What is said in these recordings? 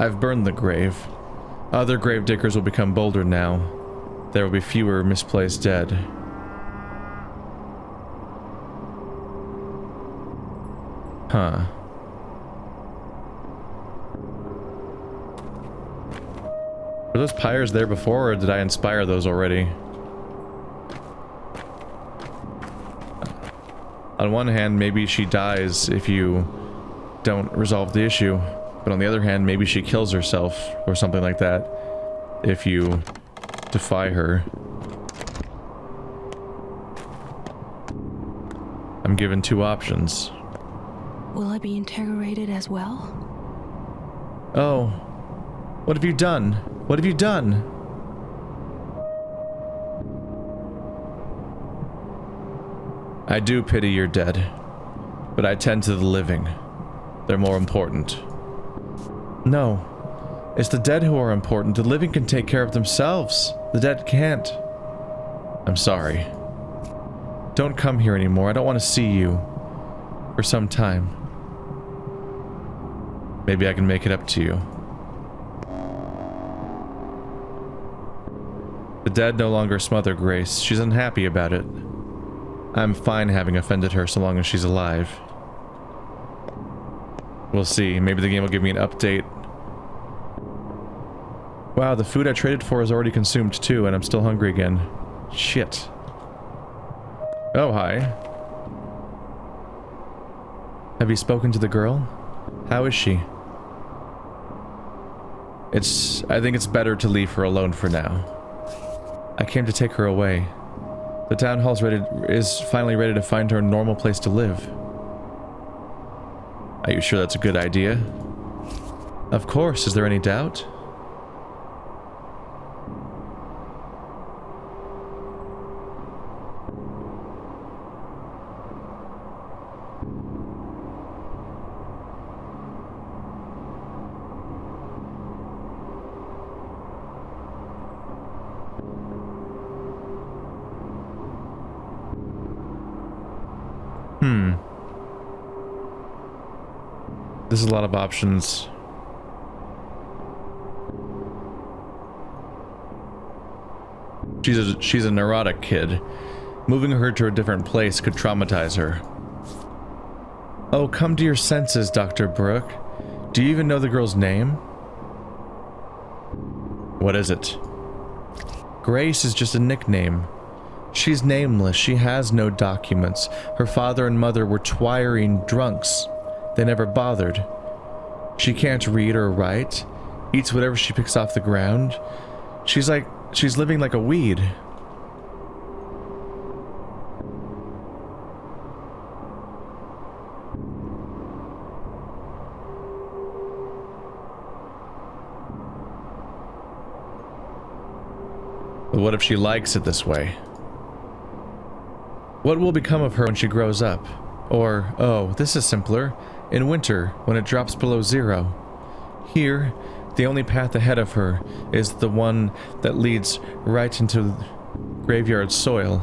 I've burned the grave. Other grave diggers will become bolder now. There will be fewer misplaced dead. Huh. Were those pyres there before, or did I inspire those already? On one hand, maybe she dies if you don't resolve the issue. But on the other hand, maybe she kills herself, or something like that, if you defy her. I'm given two options. Will I be interrogated as well? Oh. What have you done? What have you done? I do pity your dead, but I tend to the living. They're more important. No. It's the dead who are important. The living can take care of themselves. The dead can't. I'm sorry. Don't come here anymore. I don't want to see you. For some time. Maybe I can make it up to you. The dead no longer smother Grace. She's unhappy about it. I'm fine having offended her so long as she's alive. We'll see. Maybe the game will give me an update. Wow, the food I traded for is already consumed too, and I'm still hungry again. Shit. Oh, hi. Have you spoken to the girl? How is she? I think it's better to leave her alone for now. I came to take her away. The town hall is finally ready to find her a normal place to live. Are you sure that's a good idea? Of course, is there any doubt? There's a lot of options. She's a neurotic kid. Moving her to a different place could traumatize her. Oh, come to your senses, Dr. Brooke. Do you even know the girl's name? What is it? Grace is just a nickname. She's nameless. She has no documents. Her father and mother were twiring drunks. They never bothered. She can't read or write. Eats whatever she picks off the ground. She's living like a weed. But what if she likes it this way? What will become of her when she grows up? Or, oh, this is simpler. In winter, when it drops below zero. Here, the only path ahead of her is the one that leads right into graveyard soil.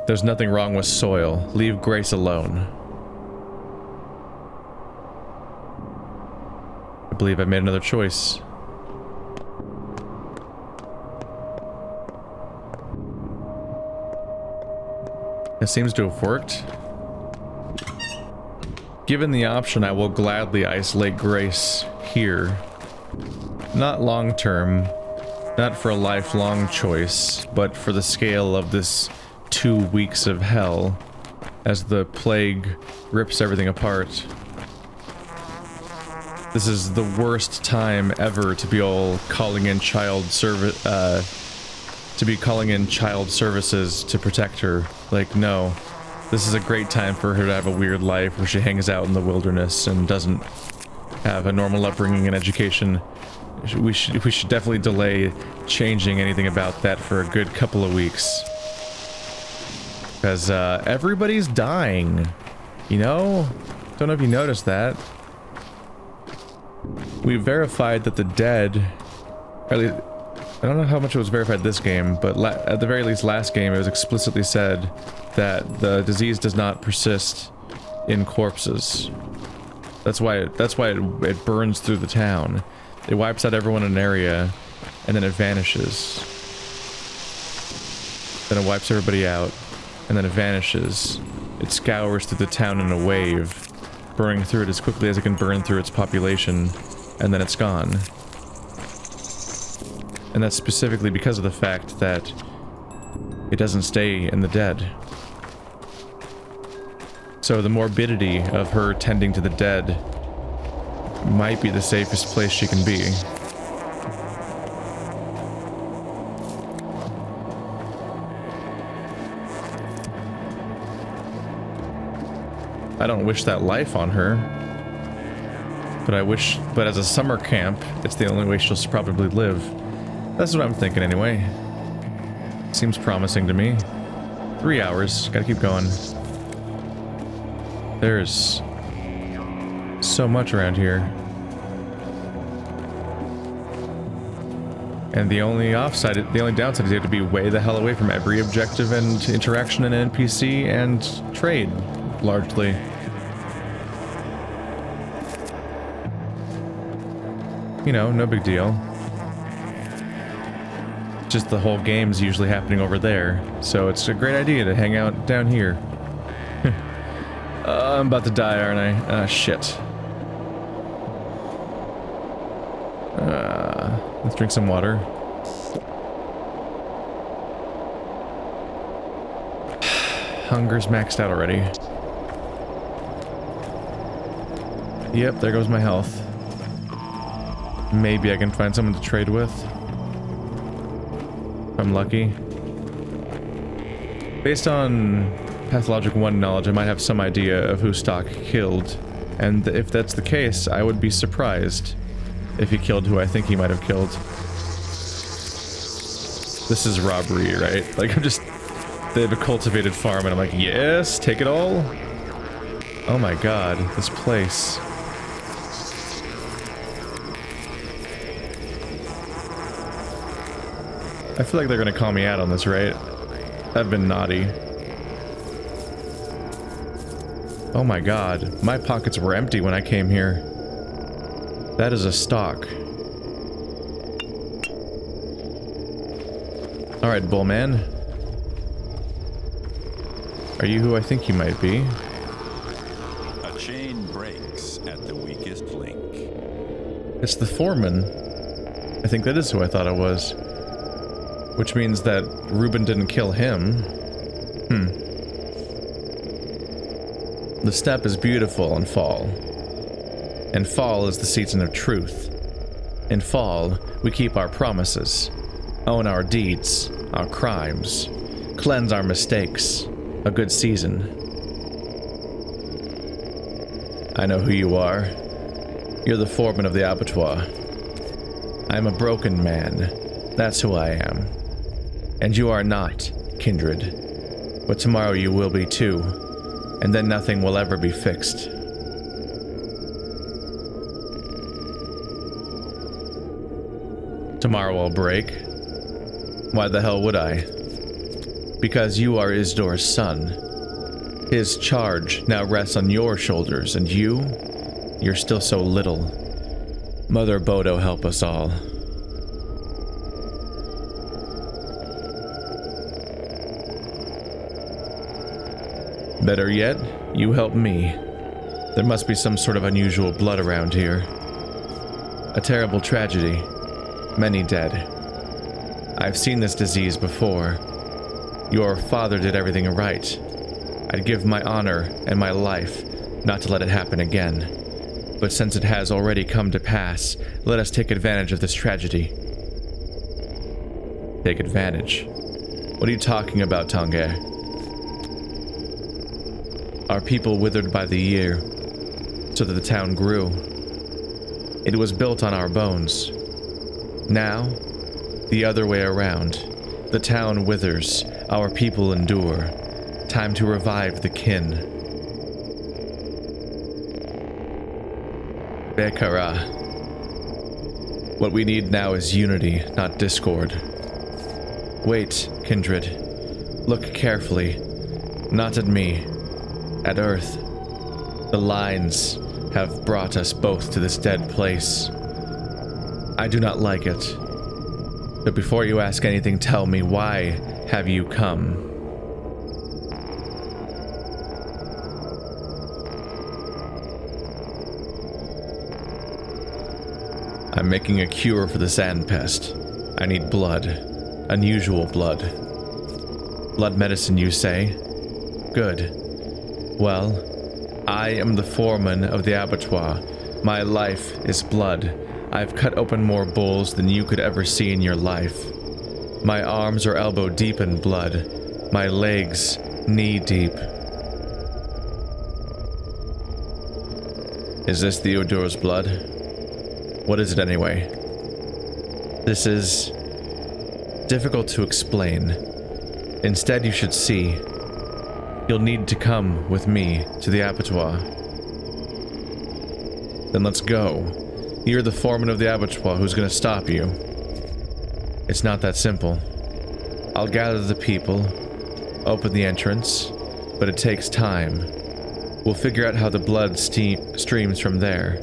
There's nothing wrong with soil. Leave Grace alone. I believe I made another choice. It seems to have worked. Given the option, I will gladly isolate Grace here. Not long term, not for a lifelong choice, but for the scale of this 2 weeks of hell as the plague rips everything apart. This is the worst time ever to be all calling in child services to protect her. Like, no. This is a great time for her to have a weird life where she hangs out in the wilderness and doesn't have a normal upbringing and education. We should definitely delay changing anything about that for a good couple of weeks. Because, everybody's dying. You know? Don't know if you noticed that. We verified that the dead, or at least I don't know how much it was verified this game, but at the very least last game it was explicitly said that the disease does not persist in corpses. That's why it burns through the town. It wipes out everyone in an area, and then it vanishes. Then it wipes everybody out, and then it vanishes. It scours through the town in a wave, burning through it as quickly as it can burn through its population, and then it's gone. And that's specifically because of the fact that it doesn't stay in the dead. So the morbidity of her tending to the dead might be the safest place she can be. I don't wish that life on her, but as a summer camp, it's the only way she'll probably live. That's what I'm thinking anyway. Seems promising to me. 3 hours, gotta keep going. There's so much around here. And the only downside is you have to be way the hell away from every objective and interaction in an NPC and trade, largely. You know, no big deal. Just the whole game's usually happening over there, so it's a great idea to hang out down here. I'm about to die, aren't I? Ah, shit. Let's drink some water. Hunger's maxed out already. Yep, there goes my health. Maybe I can find someone to trade with. If I'm lucky. Based on Pathologic 1 knowledge, I might have some idea of who Stock killed. And if that's the case, I would be surprised if he killed who I think he might have killed. This is robbery, right? Like, they have a cultivated farm and I'm like, yes, take it all. Oh my god, this place. I feel like they're gonna call me out on this, right? I've been naughty. Oh my god, my pockets were empty when I came here. That is a stock. Alright, Bullman. Are you who I think you might be? A chain breaks at the weakest link. It's the Foreman. I think that is who I thought it was. Which means that Reuben didn't kill him. The steppe is beautiful in fall. And fall is the season of truth. In fall, we keep our promises, own our deeds, our crimes, cleanse our mistakes. A good season. I know who you are. You're the foreman of the abattoir. I'm a broken man. That's who I am. And you are not, kindred. But tomorrow you will be too. And then nothing will ever be fixed. Tomorrow I'll break. Why the hell would I? Because you are Isdor's son. His charge now rests on your shoulders, and you're still so little. Mother Bodo help us all. Better yet, you help me. There must be some sort of unusual blood around here. A terrible tragedy. Many dead. I've seen this disease before. Your father did everything right. I'd give my honor and my life not to let it happen again. But since it has already come to pass, let us take advantage of this tragedy. Take advantage? What are you talking about, Tange? Our people withered by the year, so that the town grew. It was built on our bones. Now, the other way around. The town withers, our people endure. Time to revive the kin. Bekara. What we need now is unity, not discord. Wait, kindred. Look carefully. Not at me. At Earth. The lines have brought us both to this dead place. I do not like it. But before you ask anything, tell me, why have you come? I'm making a cure for the sand pest. I need blood. Unusual blood. Blood medicine, you say? Good. Well, I am the foreman of the abattoir. My life is blood. I've cut open more bulls than you could ever see in your life. My arms are elbow deep in blood. My legs knee deep. Is this the Odor's blood? What is it anyway? This is difficult to explain. Instead, you should see. You'll need to come with me to the abattoir. Then let's go. You're the foreman of the abattoir. Who's gonna stop you? It's not that simple. I'll gather the people, open the entrance, but it takes time. We'll figure out how the blood streams from there.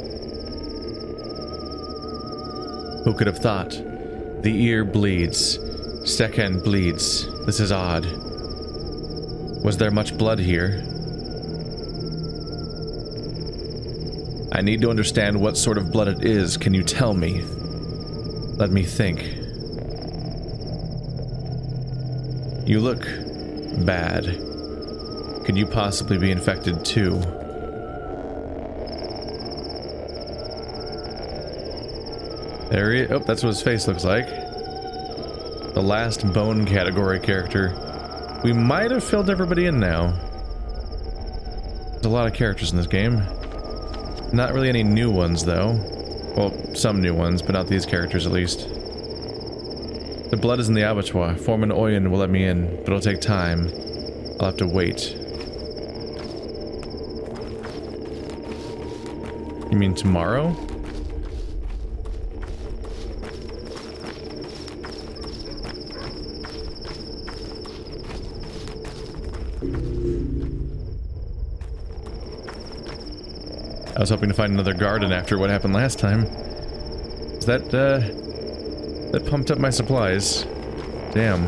Who could have thought? The ear bleeds. Second bleeds. This is odd. Was there much blood here? I need to understand what sort of blood it is. Can you tell me? Let me think. You look bad. Could you possibly be infected too? There he is. Oh, that's what his face looks like. The last bone category character. We might have filled everybody in now. There's a lot of characters in this game. Not really any new ones, though. Well, some new ones, but not these characters, at least. The blood is in the abattoir. Foreman Oyun will let me in, but it'll take time. I'll have to wait. You mean tomorrow? I was hoping to find another garden after what happened last time. That pumped up my supplies. Damn.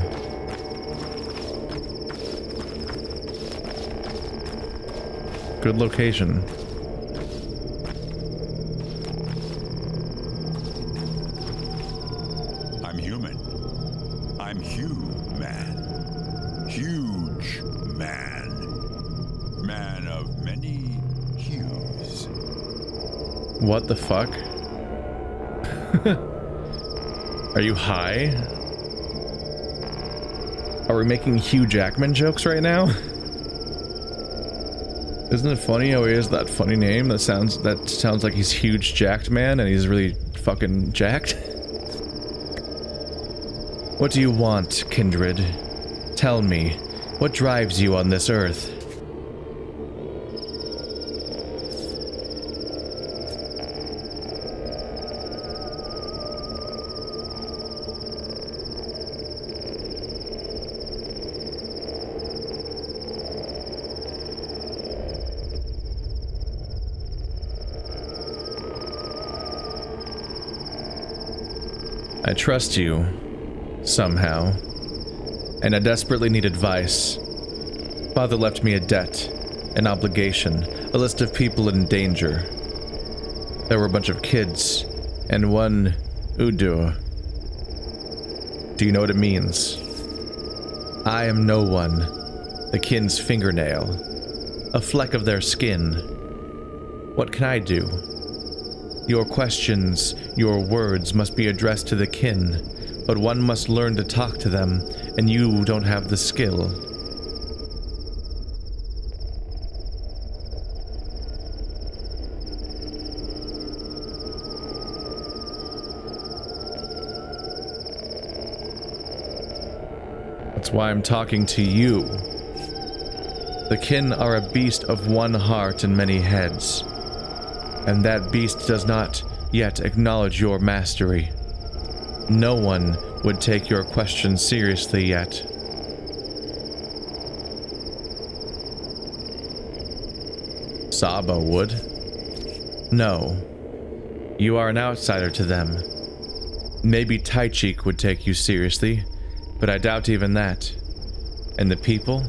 Good location. I'm human. I'm human. Huge man. Man of many hues. What the fuck? Are you high? Are we making Hugh Jackman jokes right now? Isn't it funny how he has that funny name that sounds like he's huge jacked man and he's really fucking jacked? What do you want, kindred? Tell me, what drives you on this earth? I trust you, somehow, and I desperately need advice. Father left me a debt, an obligation, a list of people in danger. There were a bunch of kids, and one Udur. Do you know what it means? I am no one, the kin's fingernail, a fleck of their skin. What can I do? Your questions, your words must be addressed to the kin, but one must learn to talk to them, and you don't have the skill. That's why I'm talking to you. The kin are a beast of one heart and many heads. And that beast does not yet acknowledge your mastery. No one would take your question seriously yet. Saba would. No. You are an outsider to them. Maybe Taichik would take you seriously, but I doubt even that. And the people?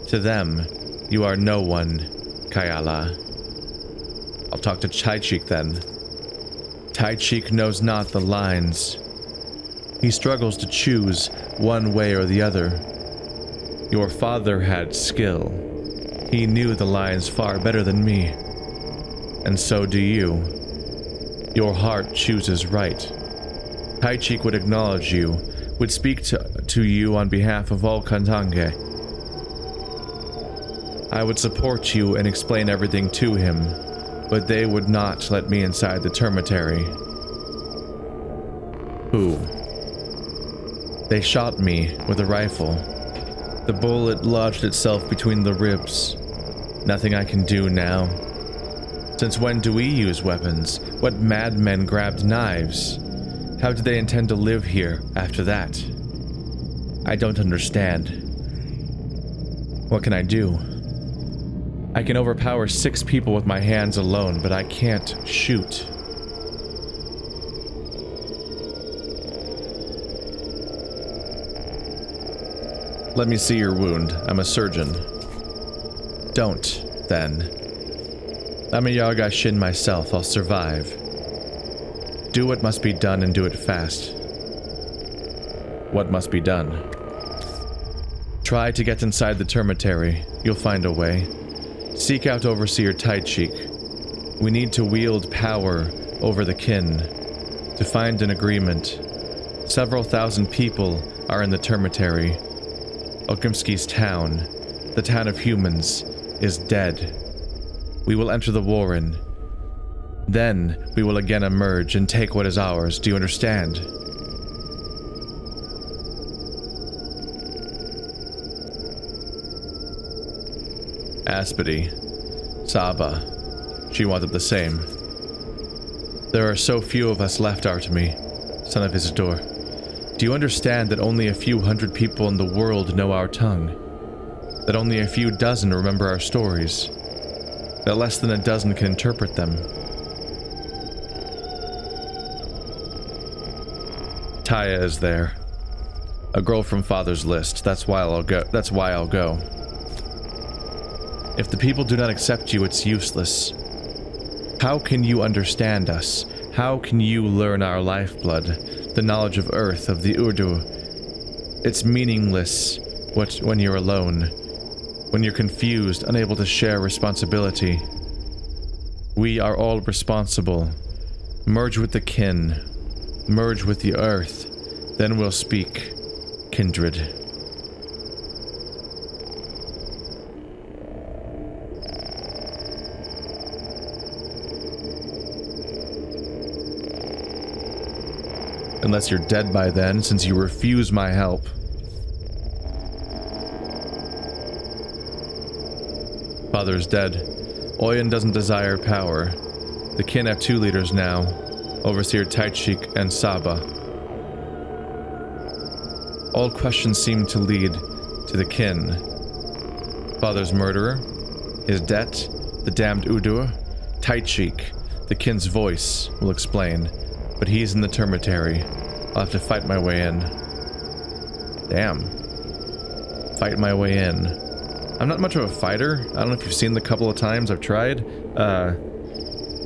To them, you are no one, Kayala. I'll talk to Taichik then. Taichik knows not the lines. He struggles to choose one way or the other. Your father had skill. He knew the lines far better than me. And so do you. Your heart chooses right. Taichik would acknowledge you, would speak to you on behalf of all Kantange. I would support you and explain everything to him, but they would not let me inside the termitary. Who? They shot me with a rifle. The bullet lodged itself between the ribs. Nothing I can do now. Since when do we use weapons? What madmen grabbed knives? How do they intend to live here after that? I don't understand. What can I do? I can overpower 6 people with my hands alone, but I can't shoot. Let me see your wound. I'm a surgeon. Don't, then. I'm a Yagashin myself. I'll survive. Do what must be done and do it fast. What must be done? Try to get inside the termitary. You'll find a way. Seek out Overseer Taichik. We need to wield power over the kin. To find an agreement. Several thousand people are in the termitary. Okimski's town, the town of humans, is dead. We will enter the warren. Then we will again emerge and take what is ours. Do you understand? Aspity. Saba. She wanted the same. There are so few of us left, Artemi, son of Isidore. Do you understand that only a few hundred people in the world know our tongue? That only a few dozen remember our stories? That less than a dozen can interpret them? Taya is there. A girl from Father's list. That's why I'll go. If the people do not accept you, it's useless. How can you understand us? How can you learn our lifeblood, the knowledge of Earth, of the Urdu? It's meaningless when you're alone, when you're confused, unable to share responsibility. We are all responsible. Merge with the kin. Merge with the Earth. Then we'll speak, kindred. Unless you're dead by then, since you refuse my help. Father's dead. Oyun doesn't desire power. The kin have 2 leaders now, Overseer Taichik and Saba. All questions seem to lead to the kin. Father's murderer, his debt, the damned Udur, Taichik, the kin's voice, will explain. But he's in the termitary. I'll have to fight my way in. Damn. Fight my way in. I'm not much of a fighter. I don't know if you've seen the couple of times I've tried.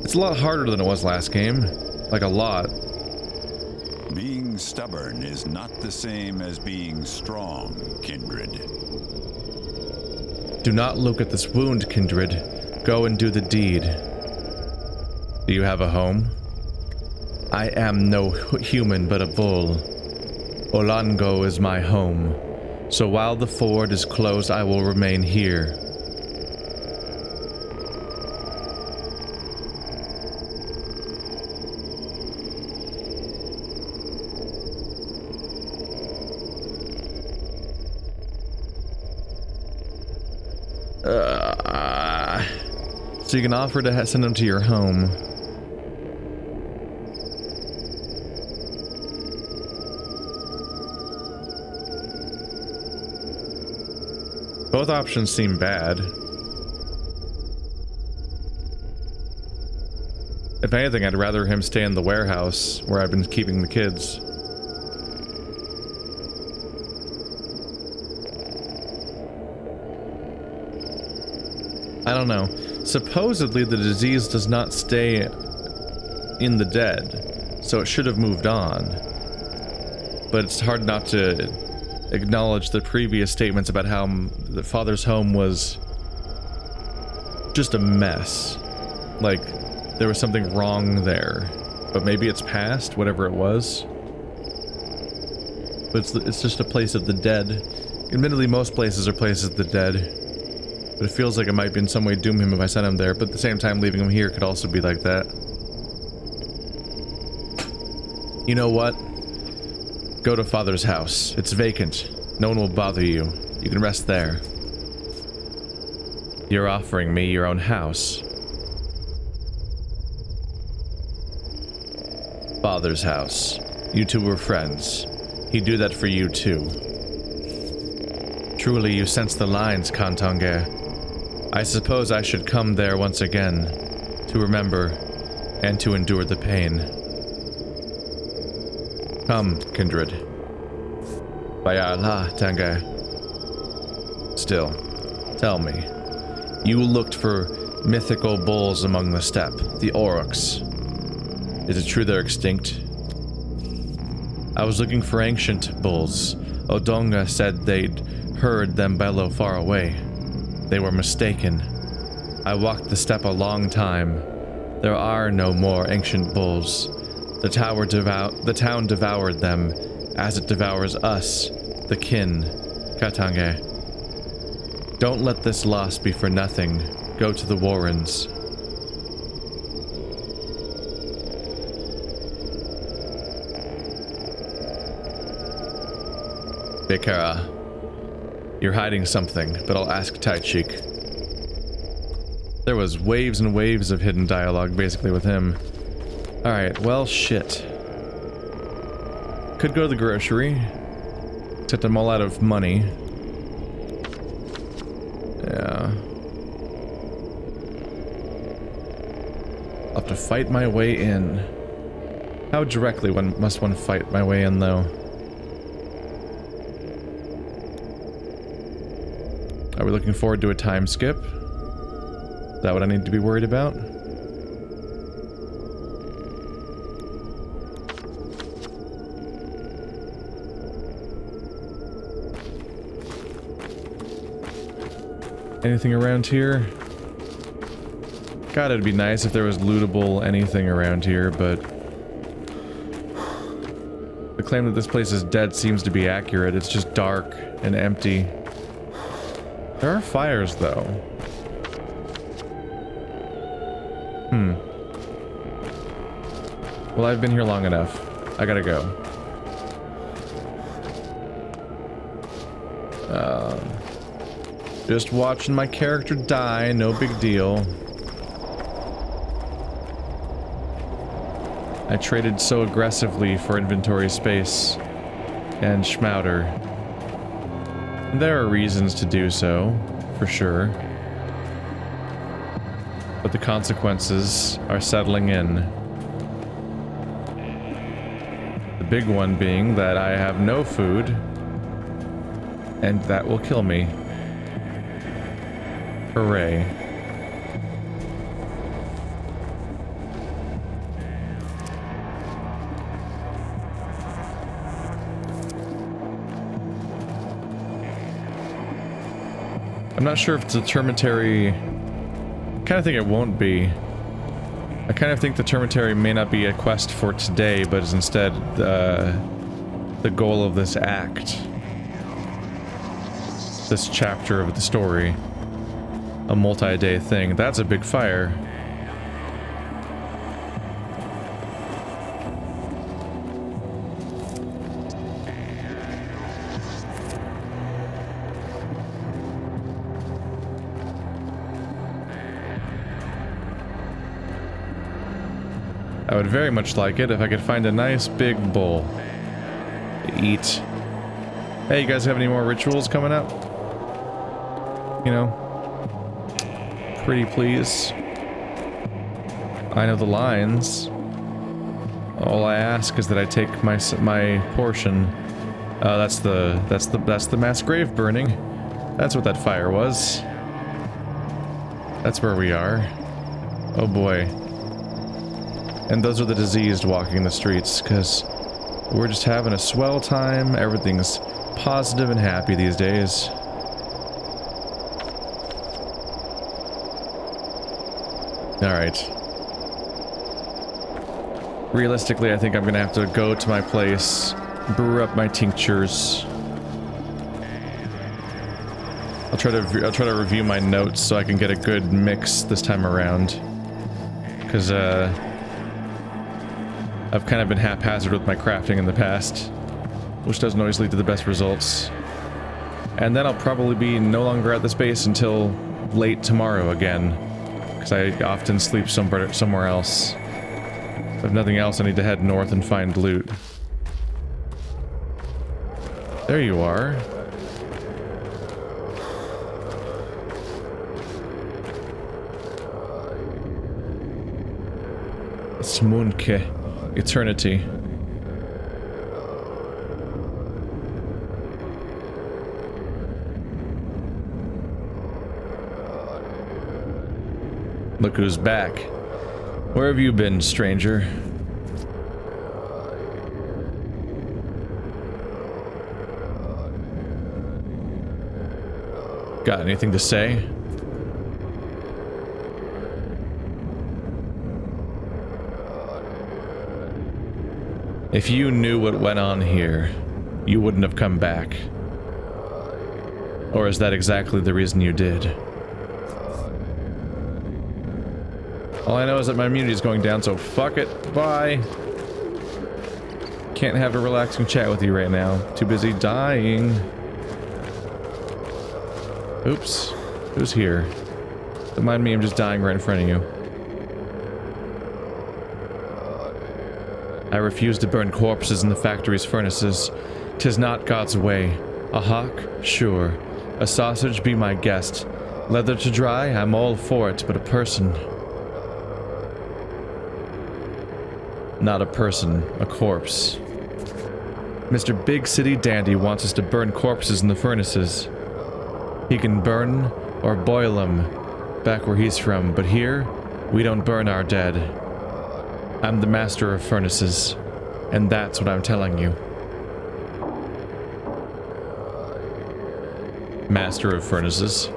It's a lot harder than it was last game. Like a lot. Being stubborn is not the same as being strong, kindred. Do not look at this wound, kindred. Go and do the deed. Do you have a home? I am no human but a bull. Olango is my home, so while the ford is closed I will remain here. So you can offer to send him to your home. Both options seem bad. If anything, I'd rather him stay in the warehouse where I've been keeping the kids. I don't know. Supposedly the disease does not stay in the dead, so it should have moved on. But it's hard not to acknowledge the previous statements about how the father's home was just a mess. Like, there was something wrong there. But maybe it's past, whatever it was. But it's just a place of the dead. Admittedly, most places are places of the dead. But it feels like it might be in some way doom him if I sent him there, but at the same time leaving him here could also be like that. You know what? Go to Father's house. It's vacant. No one will bother you. You can rest there. You're offering me your own house. Father's house. You two were friends. He'd do that for you too. Truly you sense the lines, Kantonge. I suppose I should come there once again, to remember, and to endure the pain. Come, kindred. By Allah, Tange. Still, tell me, you looked for mythical bulls among the steppe, the aurochs. Is it true they're extinct? I was looking for ancient bulls. Odonga said they'd heard them bellow far away. They were mistaken. I walked the steppe a long time. There are no more ancient bulls. The town devoured them, as it devours us, the kin, Katange. Don't let this loss be for nothing. Go to the Warrens. Bekara. You're hiding something, but I'll ask Taichik. There was waves and waves of hidden dialogue, basically, with him. Alright, well, shit. Could go to the grocery. Except I'm all out of money. Yeah. I'll have to fight my way in. How directly must one fight my way in, though? Are we looking forward to a time skip? Is that what I need to be worried about? Anything around here? God, it'd be nice if there was lootable anything around here, but the claim that this place is dead seems to be accurate. It's just dark and empty. There are fires, though. Well, I've been here long enough. I gotta go. Just watching my character die, no big deal. I traded so aggressively for inventory space and Schmouder. There are reasons to do so, for sure. But the consequences are settling in. The big one being that I have no food, and that will kill me. Hooray. I'm not sure if it's a termitary. I kind of think it won't be. I kind of think the termitary may not be a quest for today, but is instead the goal of this act. This chapter of the story. A multi-day thing. That's a big fire. I would very much like it if I could find a nice big bowl to eat. Hey, you guys have any more rituals coming up? You know? Pretty please. I know the lines. All I ask is that I take my portion. That's the mass grave burning. That's what that fire was. That's where we are. Oh boy. And those are the diseased walking the streets, because we're just having a swell time. Everything's positive and happy these days. Alright. Realistically, I think I'm gonna have to go to my place, brew up my tinctures. I'll try to review my notes so I can get a good mix this time around. Because, I've kind of been haphazard with my crafting in the past, which doesn't always lead to the best results. And then I'll probably be no longer at this base until late tomorrow again, because I often sleep somewhere else. If nothing else, I need to head north and find loot. There you are. Smunke. Eternity. Look who's back. Where have you been, stranger? Got anything to say? If you knew what went on here, you wouldn't have come back. Or is that exactly the reason you did? All I know is that my immunity is going down, so fuck it. Bye. Can't have a relaxing chat with you right now. Too busy dying. Oops. Who's here? Don't mind me, I'm just dying right in front of you. I refuse to burn corpses in the factory's furnaces. 'Tis not God's way. A hawk? Sure. A sausage? Be my guest. Leather to dry? I'm all for it, but a person... Not a person, a corpse. Mr. Big City Dandy wants us to burn corpses in the furnaces. He can burn or boil them back where he's from, but here, we don't burn our dead. I'm the master of furnaces, and that's what I'm telling you. Master of furnaces?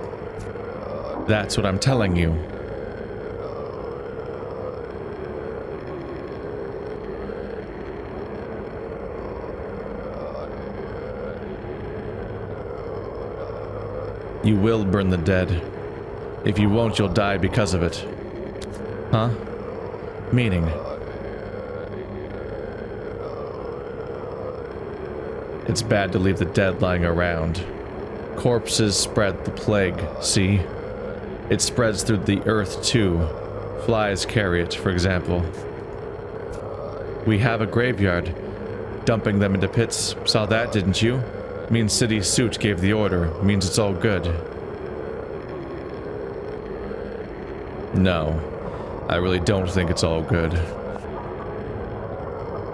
That's what I'm telling you. You will burn the dead. If you won't, you'll die because of it. Huh? Meaning? It's bad to leave the dead lying around. Corpses spread the plague, see? It spreads through the earth too. Flies carry it, for example. We have a graveyard. Dumping them into pits. Saw that, didn't you? Means city suit gave the order. Means it's all good. No. I really don't think it's all good.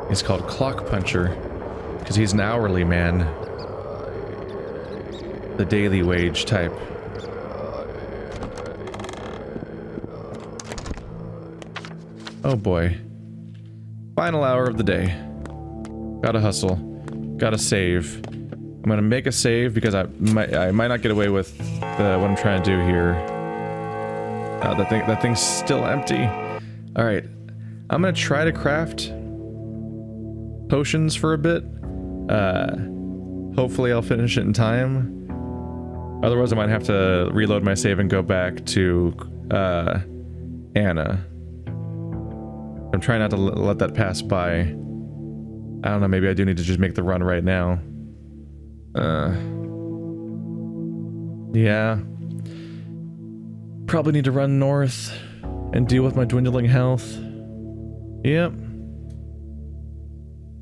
He's called Clock Puncher. Because he's an hourly man. The daily wage type. Oh boy. Final hour of the day. Gotta hustle. Gotta save. I'm gonna make a save because I might not get away with what I'm trying to do here. That thing's still empty. Alright. I'm gonna try to craft potions for a bit. Hopefully I'll finish it in time. Otherwise I might have to reload my save and go back to Anna. I'm trying not to let that pass by. I don't know, maybe I do need to just make the run right now. Yeah. Probably need to run north and deal with my dwindling health. Yep.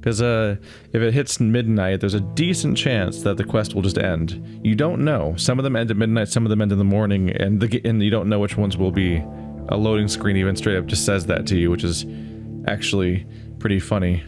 Because if it hits midnight, there's a decent chance that the quest will just end. You don't know. Some of them end at midnight, some of them end in the morning, and you don't know which ones will be. A loading screen even straight up just says that to you, which is actually pretty funny.